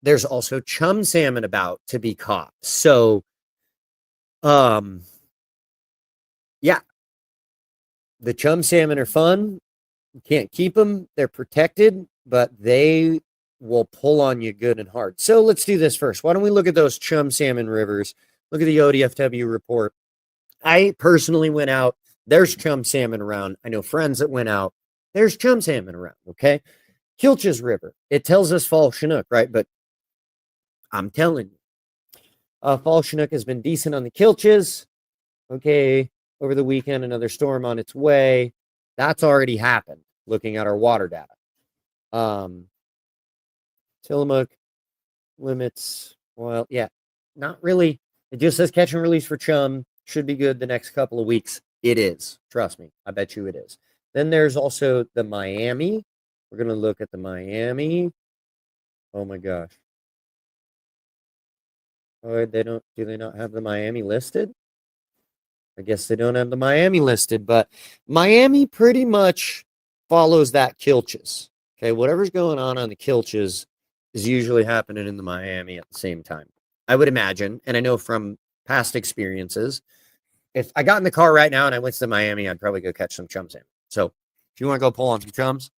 there's also chum salmon about to be caught. So, yeah, the chum salmon are fun. You can't keep them. They're protected, but they will pull on you good and hard. So let's do this first. Why don't we look at those chum salmon rivers? Look at the ODFW report. I personally went out. There's chum salmon around. I know friends that went out. There's chum salmon around, okay? Kilches River. It tells us fall Chinook, right? But I'm telling you, fall Chinook has been decent on the Kilches. Okay, over the weekend, another storm on its way. That's already happened, looking at our water data. Tillamook limits, well, yeah, not really. It just says catch and release for chum. Should be good the next couple of weeks. It is. Trust me. I bet you it is. Then there's also the Miami. We're going to look at the Miami. Oh my gosh. Oh, do they not have the Miami listed? I guess they don't have the Miami listed, but Miami pretty much follows that Kilches. Okay, whatever's going on the Kilches is usually happening in the Miami at the same time. I would imagine, and I know from past experiences, if I got in the car right now and I went to Miami, I'd probably go catch some chum salmon. So if you want to go pull on some chums,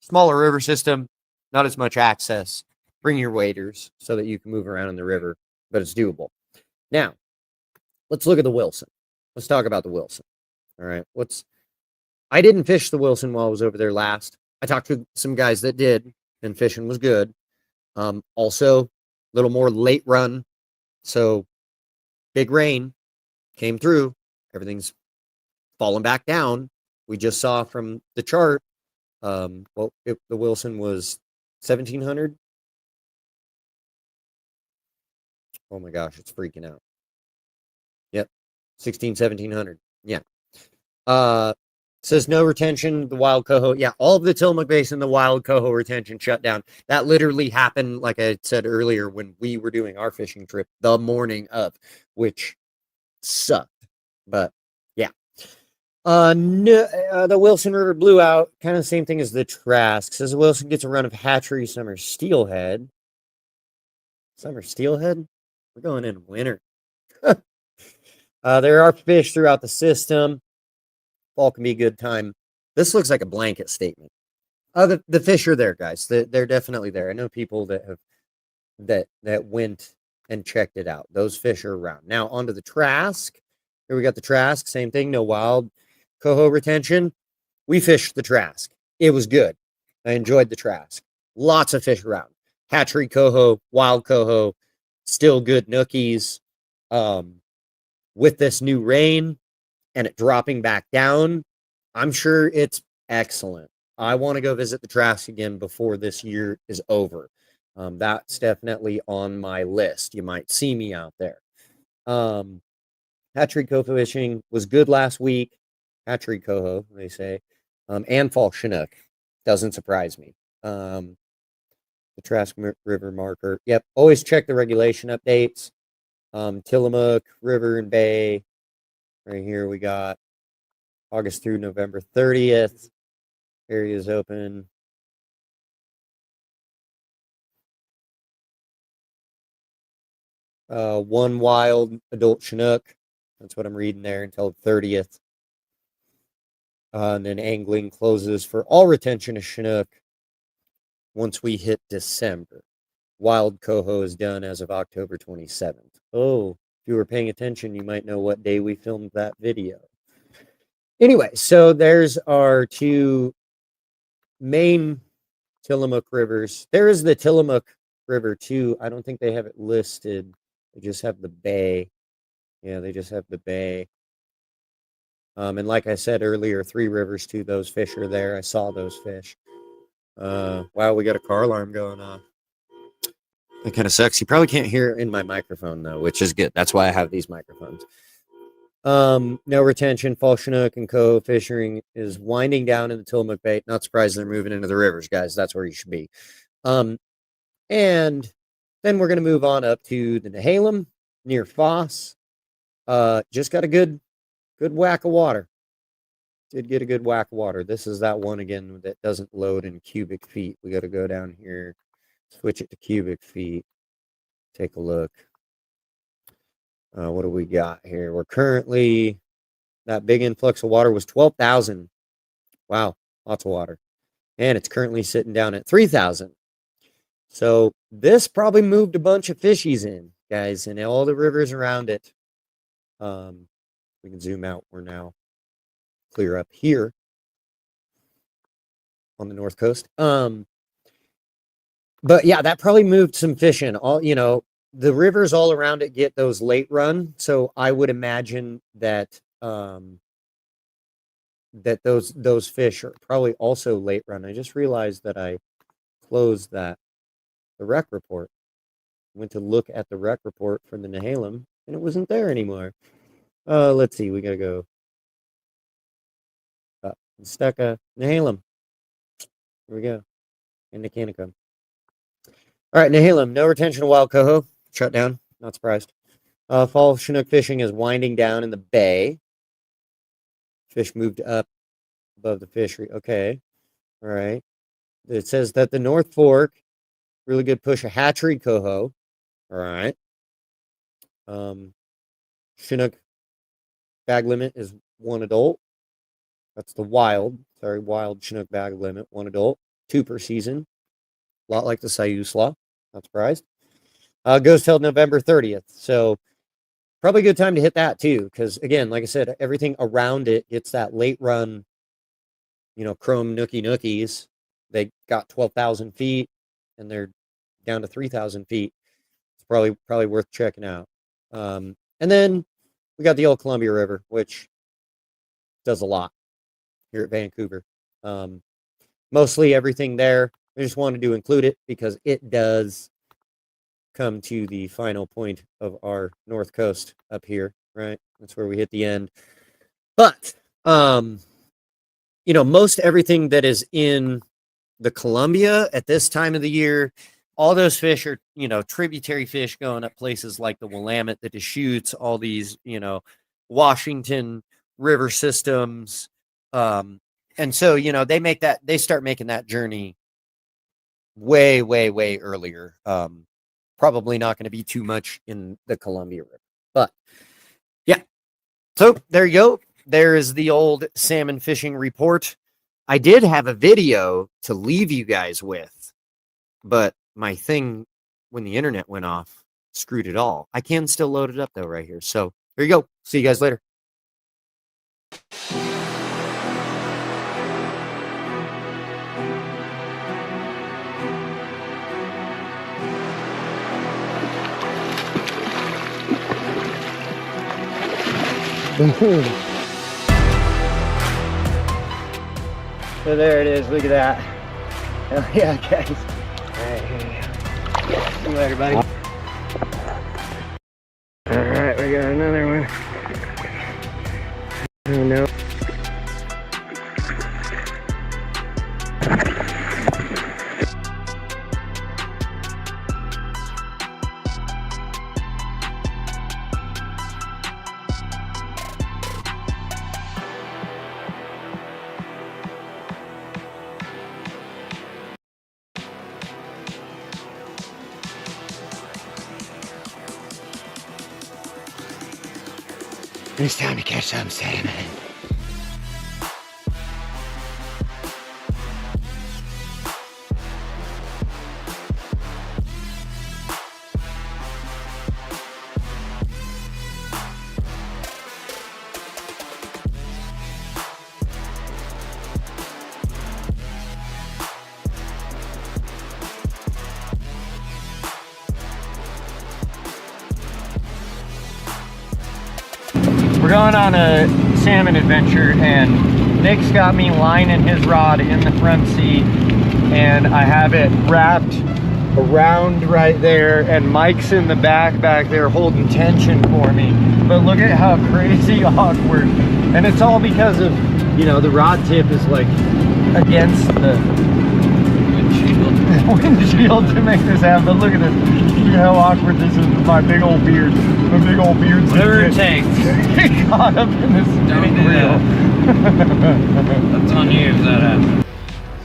smaller river system, not as much access. Bring your waders so that you can move around in the river, but it's doable. Now, let's look at the Wilson. Let's talk about the Wilson. All right. I didn't fish the Wilson while I was over there last. I talked to some guys that did, and fishing was good. Also, a little more late run. So, big rain came through. Everything's fallen back down. We just saw from the chart. The Wilson was 1,700. Oh my gosh, it's freaking out. Yep. 1,700. Yeah. Says no retention, the wild coho. Yeah, all of the Tillamook Basin, the wild coho retention shut down. That literally happened, like I said earlier, when we were doing our fishing trip the morning of, which sucked. But yeah. The Wilson River blew out. Kind of the same thing as the Trask. Says the Wilson gets a run of hatchery, summer steelhead. Summer steelhead? We're going in winter. There are fish throughout the system. Fall can be a good time. This looks like a blanket statement. The fish are there, guys. They're definitely there. I know people that have that went and checked it out. Those fish are around. Now onto the Trask. Here we got the Trask. Same thing. No wild coho retention. We fished the Trask. It was good. I enjoyed the Trask. Lots of fish around. Hatchery coho, wild coho, still good nookies. With this new rain and it dropping back down, I'm sure it's excellent. I want to go visit the Trask again before this year is over. That's definitely on my list. You might see me out there. Hatchery coho fishing was good last week. Hatchery coho, they say, and fall Chinook. Doesn't surprise me. The Trask River marker. Yep. Always check the regulation updates. Tillamook River and Bay. Right here we got August through November 30th. Areas open. One wild adult Chinook. That's what I'm reading there until the 30th. And then angling closes for all retention of Chinook once we hit December. Wild coho is done as of October 27th. Oh, if you were paying attention, you might know what day we filmed that video. Anyway, so there's our two main Tillamook rivers. There is the Tillamook River too. I don't think they have it listed. They just have the bay. Yeah, they just have the bay. And like I said earlier, Three Rivers too. Those fish are there. I saw those fish. Wow, we got a car alarm going off. That kind of sucks. You probably can't hear it in my microphone though, which is good. That's why I have these microphones. No retention. Fall Chinook and coho fishing is winding down in the Tillamook Bay. Not surprised they're moving into the rivers, guys. That's where you should be. And then we're going to move on up to the Nehalem near Foss. Just got a good whack of water. Did get a good whack of water. This is that one again that doesn't load in cubic feet. We got to go down here, switch it to cubic feet. Take a look. What do we got here? We're currently, that big influx of water was 12,000. Wow, lots of water. And it's currently sitting down at 3,000. So this probably moved a bunch of fishies in, guys, and all the rivers around it. We can zoom out. We're now clear up here on the north coast. But yeah, that probably moved some fish in. All, you know, the rivers all around it get those late run. So I would imagine that that those fish are probably also late run. I just realized that I closed the rec report. Went to look at the rec report from the Nehalem, and it wasn't there anymore. Let's see. We got to go up. Stecca, Nehalem. Here we go. And Nicanicum. All right, Nehalem. No retention of wild coho. Shut down. Not surprised. Fall Chinook fishing is winding down in the bay. Fish moved up above the fishery. Okay. All right. It says that the North Fork, really good push of hatchery coho. All right. Chinook bag limit is 1 adult. That's the wild Chinook bag limit, 1 adult, 2 per season. A lot like the Siuslaw. Not surprised. Goes till November 30th. So probably a good time to hit that too. Because again, like I said, everything around it gets that late run, you know, chrome nookies. They got 12,000 feet and they're down to 3,000 feet. It's probably worth checking out. And then we got the old Columbia River, which does a lot here at Vancouver. Mostly everything there. I just wanted to include it because it does come to the final point of our north coast up here, right? That's where we hit the end. But, you know, most everything that is in the Columbia at this time of the year, all those fish are, you know, tributary fish going up places like the Willamette, the Deschutes, all these, you know, Washington river systems. And so, you know, they start making that journey way earlier. Probably not going to be too much in the Columbia River, but yeah. So there you go. There is the old salmon fishing report. I did have a video to leave you guys with, but my thing, when the internet went off, screwed it all. I can still load it up though right here. So there you go. See you guys later. So there it is. Look at that. Hell yeah, guys. All right, here we go. See you later, buddy. All right, we got another one. Oh no. and it's time to catch some salmon. We're going on a salmon adventure, and Nick's got me lining his rod in the front seat, and I have it wrapped around right there, and Mike's in the back there holding tension for me. But look at how crazy awkward. And it's all because of, you know, the rod tip is like against the windshield to make this happen. But look at this. Look at how awkward this is with my big old beard. My big old beard's Whatever it takes. caught up in this spinning reel. That's on you if that happens.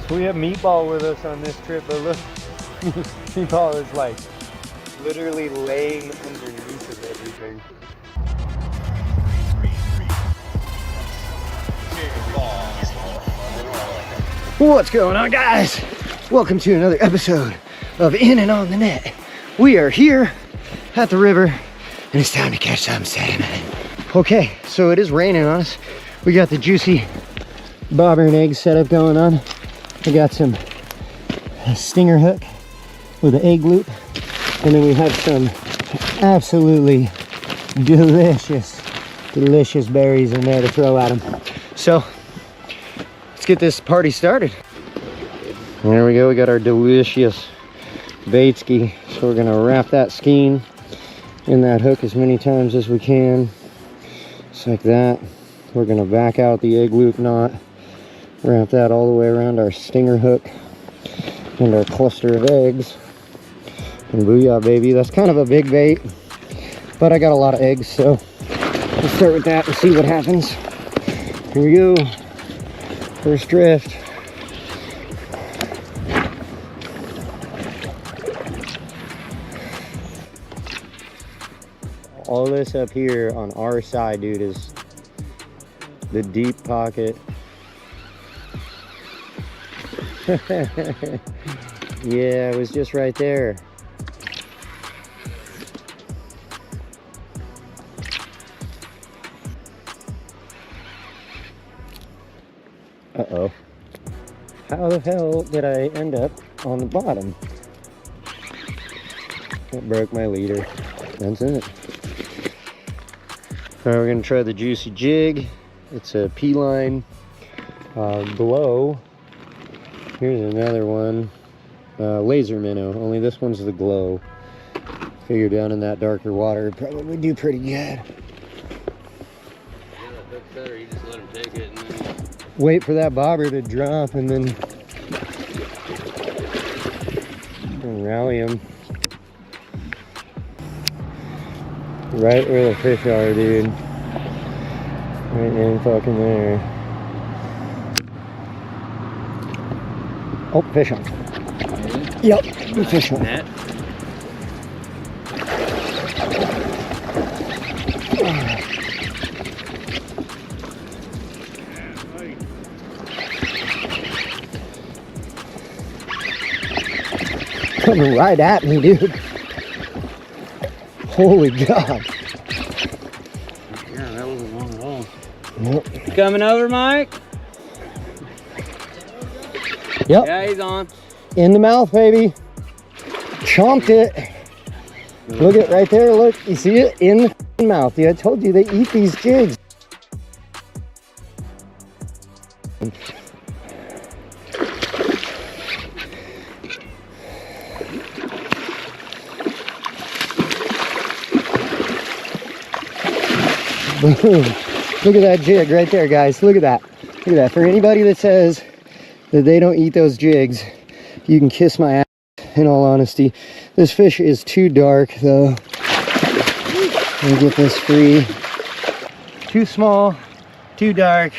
So we have Meatball with us on this trip, but look, Meatball is like literally laying underneath of everything. What's going on, guys? Welcome to another episode of In and On the Net. We are here at the river, and it's time to catch some salmon. Okay, so it is raining on us. We got the juicy bobber and egg setup going on. I got some stinger hook with an egg loop, and then we have some absolutely delicious berries in there to throw at them. So let's get this party started. There we go, we got our delicious bait ski. So we're gonna wrap that skein in that hook as many times as we can. Just like that. We're gonna back out the egg loop knot, wrap that all the way around our stinger hook and our cluster of eggs. And booyah, baby. That's kind of a big bait, but I got a lot of eggs, so let's start with that and see what happens. Here we go. First drift. All this up here on our side, dude, is the deep pocket. Yeah, it was just right there. Uh-oh. How the hell did I end up on the bottom? It broke my leader. That's it. Now we're gonna try the juicy jig. It's a P-line glow. Here's another one, laser minnow. Only this one's the glow. Figure down in that darker water, it'd probably do pretty good. Yeah, that hook's better. You just let him take it and then Wait for that bobber to drop and then rally him. Right where the fish are, dude. Right in fucking there. Oh, fish on. Yep, fish on. net. Coming right at me, dude. Holy God. Yeah, that wasn't long at all. Yep. You coming over, Mike? Yep. Yeah, he's on. In the mouth, baby. Chomped it. Look at right there. Look, you see it in the mouth. Dude, I told you they eat these jigs. Boom. Look at that jig right there, guys. Look at that. Look at that. For anybody that says that they don't eat those jigs, you can kiss my ass, in all honesty. This fish is too dark, though. Let me get this free. Too small, too dark.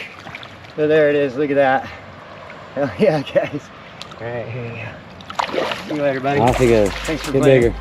So there it is. Look at that. Hell yeah, guys. All right, here you go. See you later, buddy. Off he goes. Thanks for Get playing. bigger.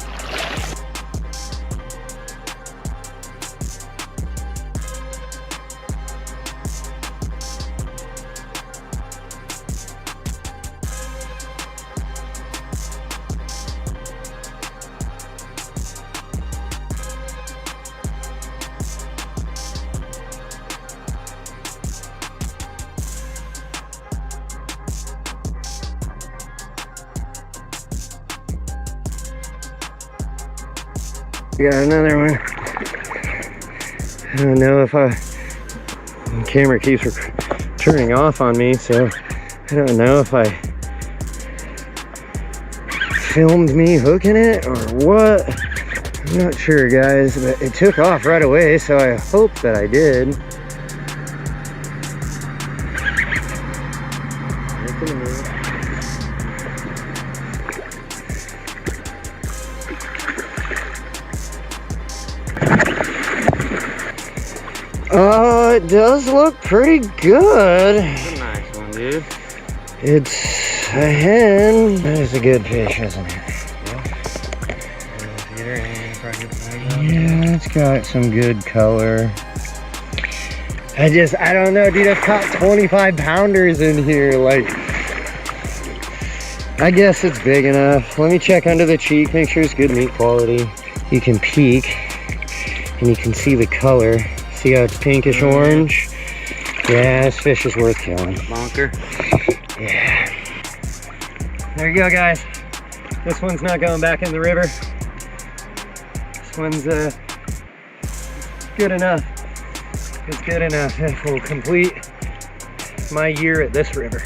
We got another one. I don't know if the camera keeps turning off on me, so I don't know if I filmed me hooking it or what. I'm not sure, guys, but it took off right away, so I hope that I did. Oh, it does look pretty good. That's a nice one, dude. It's a hen. That is a good fish, isn't it? Yeah, it's got some good color. I don't know, dude. I've caught 25 pounders in here. Like, I guess it's big enough. Let me check under the cheek, make sure it's good meat quality. You can peek and you can see the color. See how it's pinkish orange? Yeah, this fish is worth killing. Bonker. Yeah. There you go, guys. This one's not going back in the river. This one's good enough. It's good enough. It will complete my year at this river.